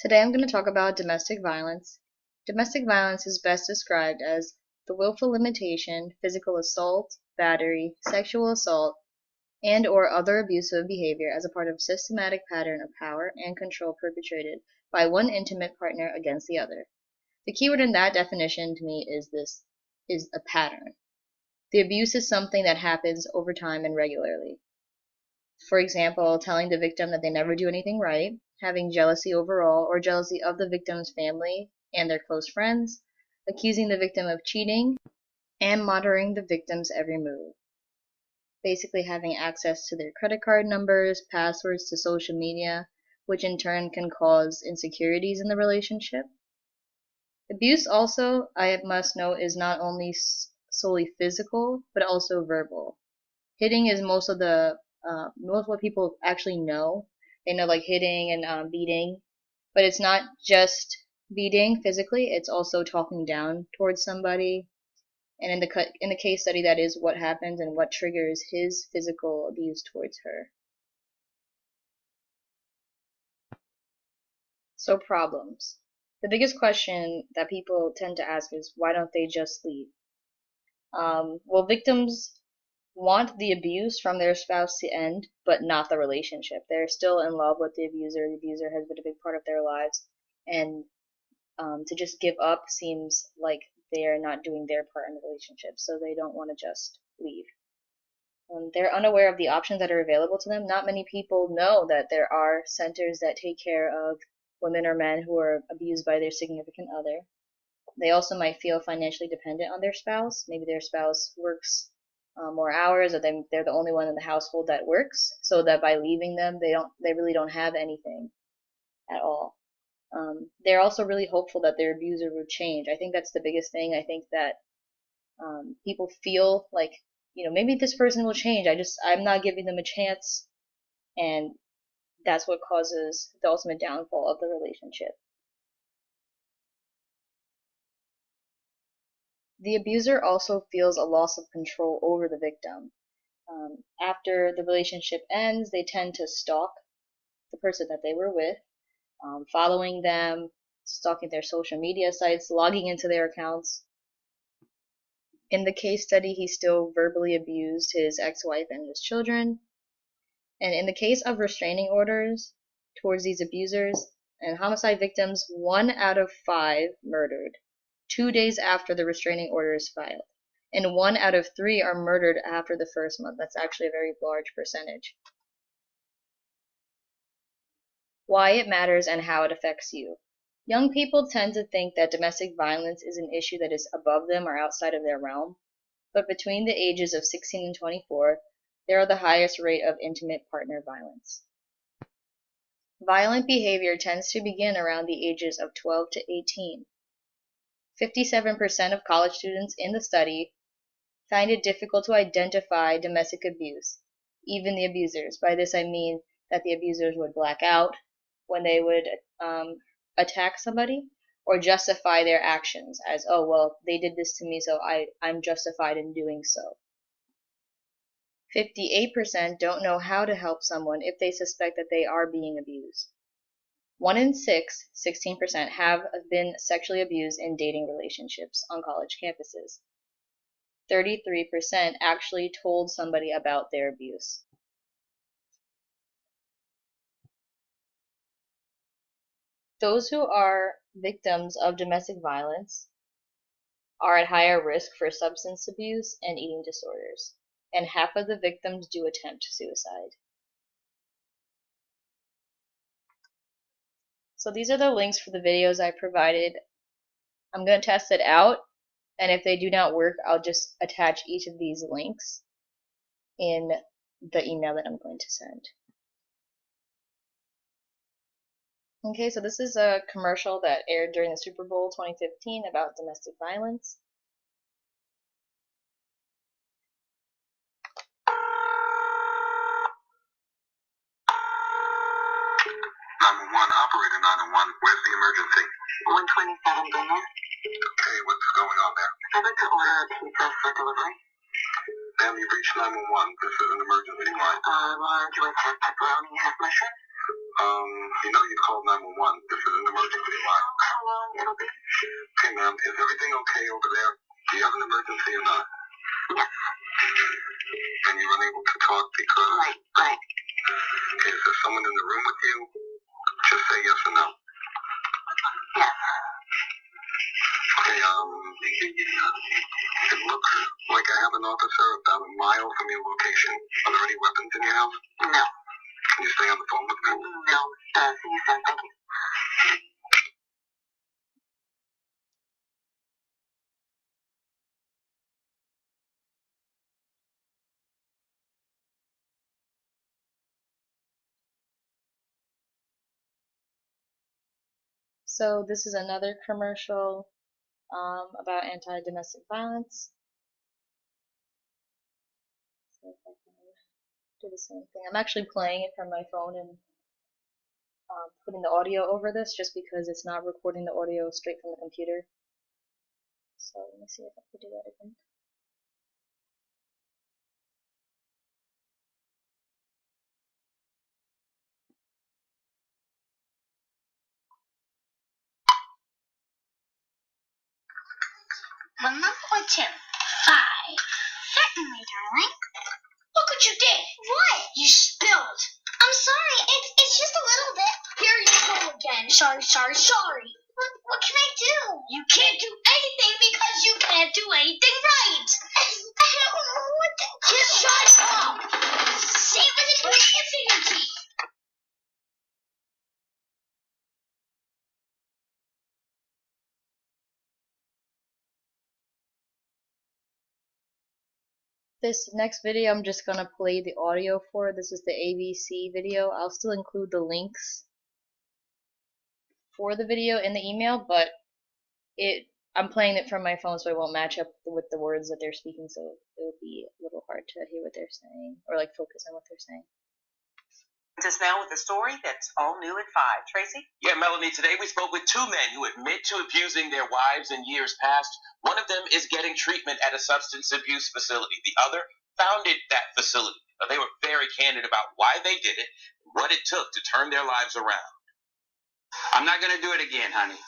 Today I'm going to talk about domestic violence. Domestic violence is best described as the willful limitation, physical assault, battery, sexual assault, and/or other abusive behavior as a part of a systematic pattern of power and control perpetrated by one intimate partner against the other. The keyword in that definition to me is a pattern. The abuse is something that happens over time and regularly. For example, telling the victim that they never do anything right, having jealousy overall or jealousy of the victim's family and their close friends, accusing the victim of cheating, and monitoring the victim's every move. Basically having access to their credit card numbers, passwords to social media, which in turn can cause insecurities in the relationship. Abuse also, I must note, is not only solely physical, but also verbal. Hitting is most of what people actually know. They know like hitting and beating, but it's not just beating physically. It's also talking down towards somebody. And in the case study, that is what happens and what triggers his physical abuse towards her. So problems. The biggest question that people tend to ask is why don't they just leave? Well, victims want the abuse from their spouse to end, but not the relationship. They're still in love with the abuser. The abuser has been a big part of their lives, and to just give up seems like they're not doing their part in the relationship, so they don't want to just leave. They're unaware of the options that are available to them. Not many people know that there are centers that take care of women or men who are abused by their significant other. They also might feel financially dependent on their spouse. Maybe their spouse works more hours, or they're the only one in the household that works, so that by leaving them, they really don't have anything at all. They're also really hopeful that their abuser will change. I think that's the biggest thing. I think that people feel like, maybe this person will change. I'm not giving them a chance, and that's what causes the ultimate downfall of the relationship. The abuser also feels a loss of control over the victim. After the relationship ends, they tend to stalk the person that they were with, following them, stalking their social media sites, logging into their accounts. In the case study, he still verbally abused his ex-wife and his children. And in the case of restraining orders towards these abusers and homicide victims, 1 out of 5 murdered 2 days after the restraining order is filed. And 1 out of 3 are murdered after the first month. That's actually a very large percentage. Why it matters and how it affects you. Young people tend to think that domestic violence is an issue that is above them or outside of their realm, but between the ages of 16 and 24, there are the highest rate of intimate partner violence. Violent behavior tends to begin around the ages of 12 to 18. 57% of college students in the study find it difficult to identify domestic abuse, even the abusers. By this I mean that the abusers would black out when they would attack somebody, or justify their actions as, oh, well, they did this to me, so I'm justified in doing so. 58% don't know how to help someone if they suspect that they are being abused. 1 in 6, 16%, have been sexually abused in dating relationships on college campuses. 33% actually told somebody about their abuse. Those who are victims of domestic violence are at higher risk for substance abuse and eating disorders, and half of the victims do attempt suicide. So these are the links for the videos I provided. I'm going to test it out, and if they do not work, I'll just attach each of these links in the email that I'm going to send. Okay, so this is a commercial that aired during the Super Bowl 2015 about domestic violence. 911, operator 911, where's the emergency? 127 Dinner. Okay, what's going on there? I'd like to order a pizza for delivery. Ma'am, you've reached 911. This is an emergency line. Large with half pepperoni, half mushroom. You know you called 911. This is an emergency. why. How long it'll be? Okay, ma'am, is everything okay over there? Do you have an emergency or not? Yes. And you're unable to talk because... Right. Okay, is there someone in the room with you? Just say yes or no. Yes. Okay, it looks like I have an officer about a mile from your location. Are there any weapons in your house? No. Can you stay on the phone with me? No. See you soon. Thank you. So this is another commercial about anti-domestic violence. See if I can do the same thing. I'm actually playing it from my phone and putting the audio over this just because it's not recording the audio straight from the computer. So let me see if I can do that again. Mama or Tim? 5. Certainly, darling. Look what you did. What? You spilled. I'm sorry. It's just a little bit. Here you go again. Sorry. What can I do? You can't do anything because you can't do anything right. I don't know what to do. Just shut up. Say what it is in your teeth. This next video I'm just gonna play the audio for. This is the ABC video. I'll still include the links for the video in the email, but I'm playing it from my phone so it won't match up with the words that they're speaking, so it would be a little hard to hear what they're saying or like focus on what they're saying. Just now with a story that's all new at 5. Tracy? Yeah, Melanie, today we spoke with 2 men who admit to abusing their wives in years past. One of them is getting treatment at a substance abuse facility. The other founded that facility. They were very candid about why they did it, and what it took to turn their lives around. I'm not going to do it again, honey.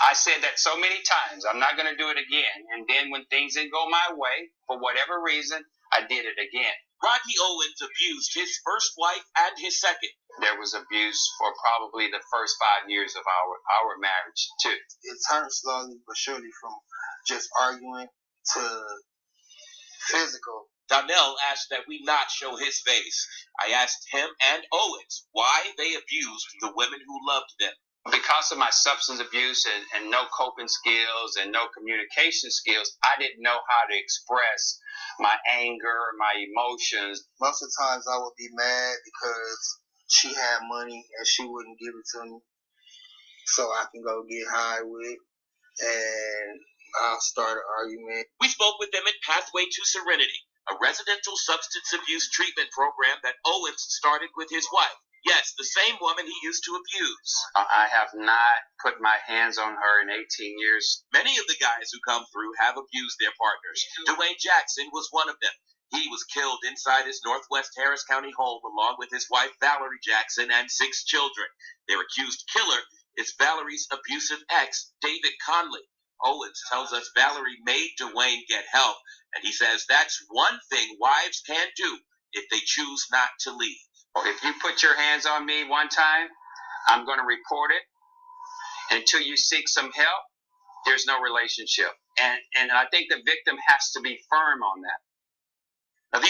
I said that so many times. I'm not going to do it again. And then when things didn't go my way, for whatever reason, I did it again. Rodney Owens abused his first wife and his second. There was abuse for probably the first 5 years of our marriage, too. It turned slowly but surely from just arguing to physical. Donnell asked that we not show his face. I asked him and Owens why they abused the women who loved them. Because of my substance abuse and no coping skills and no communication skills, I didn't know how to express my anger, my emotions. Most of the times I would be mad because she had money and she wouldn't give it to me so I can go get high with, and I'll start an argument. We spoke with them at Pathway to Serenity, a residential substance abuse treatment program that Owens started with his wife. Yes, the same woman he used to abuse. I have not put my hands on her in 18 years. Many of the guys who come through have abused their partners. Dwayne Jackson was one of them. He was killed inside his Northwest Harris County home along with his wife Valerie Jackson and 6 children. Their accused killer is Valerie's abusive ex, David Conley. Owens tells us Valerie made Dwayne get help, and he says that's one thing wives can't do if they choose not to leave. If you put your hands on me one time, I'm going to report it. Until you seek some help, there's no relationship. And I think the victim has to be firm on that. Now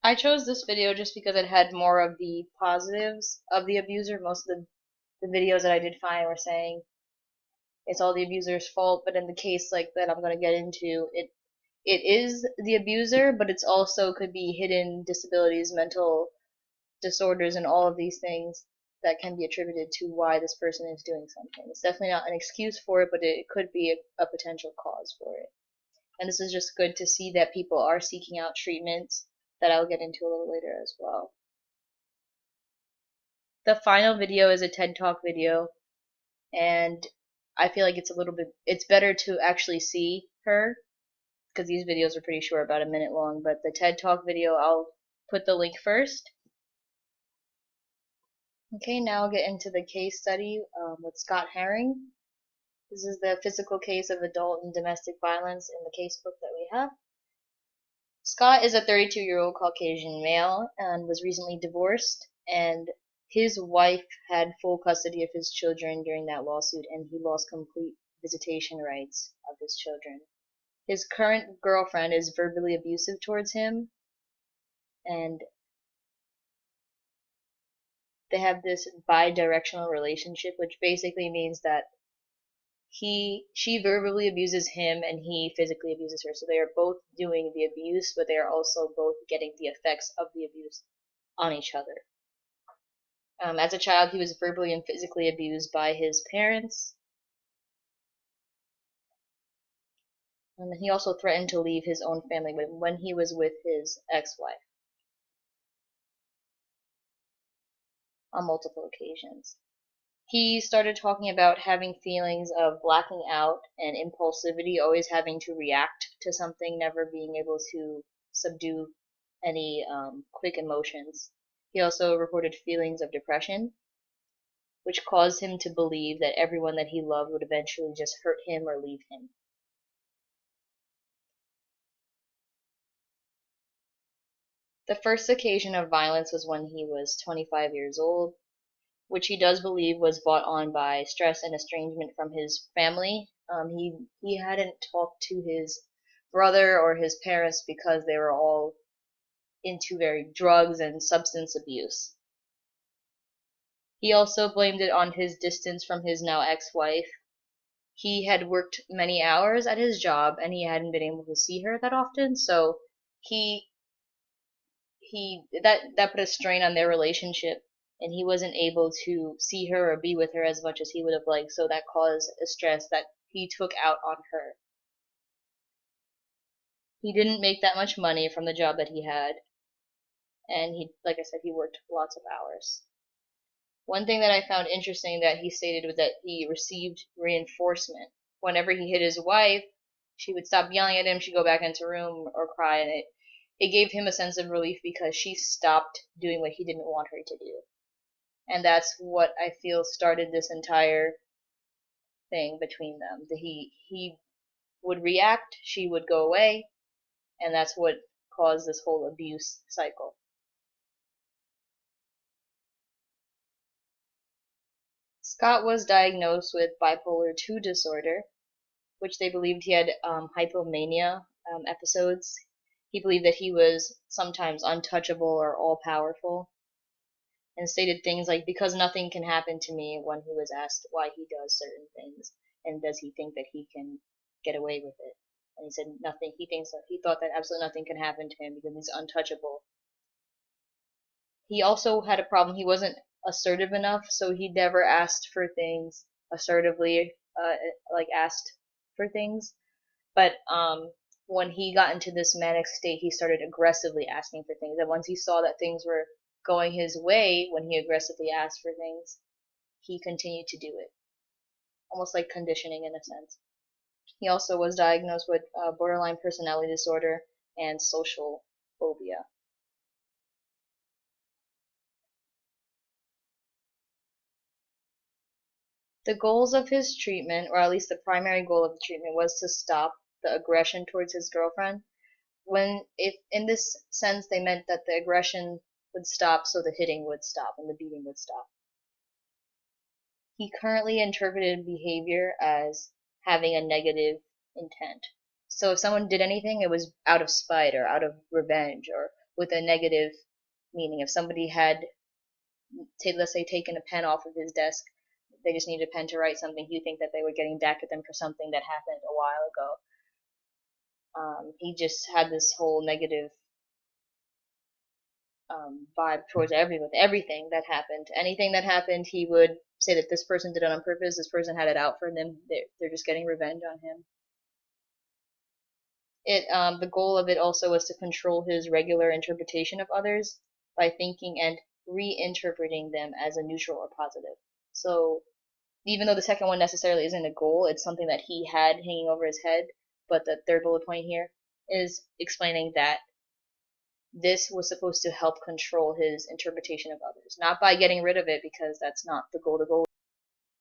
I chose this video just because it had more of the positives of the abuser. Most of the videos that I did find were saying it's all the abuser's fault, but in the case like that I'm going to get into, it is the abuser, but it's also could be hidden disabilities, mental disorders, and all of these things that can be attributed to why this person is doing something. It's definitely not an excuse for it, but it could be a potential cause for it. And this is just good to see that people are seeking out treatments that I'll get into a little later as well. The final video is a TED Talk video, and I feel like it's better to actually see her, because these videos are pretty short, about a minute long, but the TED Talk video, I'll put the link first. Okay, now I'll get into the case study with Scott Herring. This is the physical case of adult and domestic violence in the case book that we have. Scott is a 32-year-old Caucasian male and was recently divorced, and his wife had full custody of his children during that lawsuit, and he lost complete visitation rights of his children. His current girlfriend is verbally abusive towards him, and they have this bi-directional relationship, which basically means that she verbally abuses him and he physically abuses her. So they are both doing the abuse, but they are also both getting the effects of the abuse on each other. As a child, he was verbally and physically abused by his parents. And he also threatened to leave his own family when he was with his ex-wife on multiple occasions. He started talking about having feelings of blacking out and impulsivity, always having to react to something, never being able to subdue any quick emotions. He also reported feelings of depression, which caused him to believe that everyone that he loved would eventually just hurt him or leave him. The first occasion of violence was when he was 25 years old, which he does believe was brought on by stress and estrangement from his family. He hadn't talked to his brother or his parents because they were all into drugs and substance abuse. He also blamed it on his distance from his now ex-wife. He had worked many hours at his job and he hadn't been able to see her that often, so that put a strain on their relationship, and he wasn't able to see her or be with her as much as he would have liked, so that caused a stress that he took out on her. He didn't make that much money from the job that he had, and like I said, he worked lots of hours. One thing that I found interesting that he stated was that he received reinforcement. Whenever he hit his wife, she would stop yelling at him, she'd go back into her room or cry, and it gave him a sense of relief because she stopped doing what he didn't want her to do. And that's what I feel started this entire thing between them. He would react, she would go away, and that's what caused this whole abuse cycle. Scott was diagnosed with bipolar II disorder, which they believed he had hypomania episodes. He believed that he was sometimes untouchable or all-powerful, and stated things like, because nothing can happen to me, when he was asked why he does certain things, and does he think that he can get away with it. And he said nothing. He thought that absolutely nothing can happen to him because he's untouchable. He also had a problem. He wasn't assertive enough, so he never asked for things assertively, like asked for things. But when he got into this manic state, he started aggressively asking for things. And once he saw that things were going his way, when he aggressively asked for things, he continued to do it. Almost like conditioning in a sense. He also was diagnosed with borderline personality disorder and social phobia. The goals of his treatment, or at least the primary goal of the treatment, was to stop the aggression towards his girlfriend. If in this sense they meant that the aggression would stop, so the hitting would stop and the beating would stop. He currently interpreted behavior as having a negative intent. So if someone did anything, it was out of spite or out of revenge or with a negative meaning. If somebody had, let's say, taken a pen off of his desk, they just needed a pen to write something, you think that they were getting back at them for something that happened a while ago. He just had this whole negative vibe towards everything that happened. Anything that happened, he would say that this person did it on purpose, this person had it out for them, they're just getting revenge on him. The goal of it also was to control his regular interpretation of others by thinking and reinterpreting them as a neutral or positive. So even though the second one necessarily isn't a goal, it's something that he had hanging over his head, but the third bullet point here is explaining that this was supposed to help control his interpretation of others. Not by getting rid of it, because that's not the goal. The goal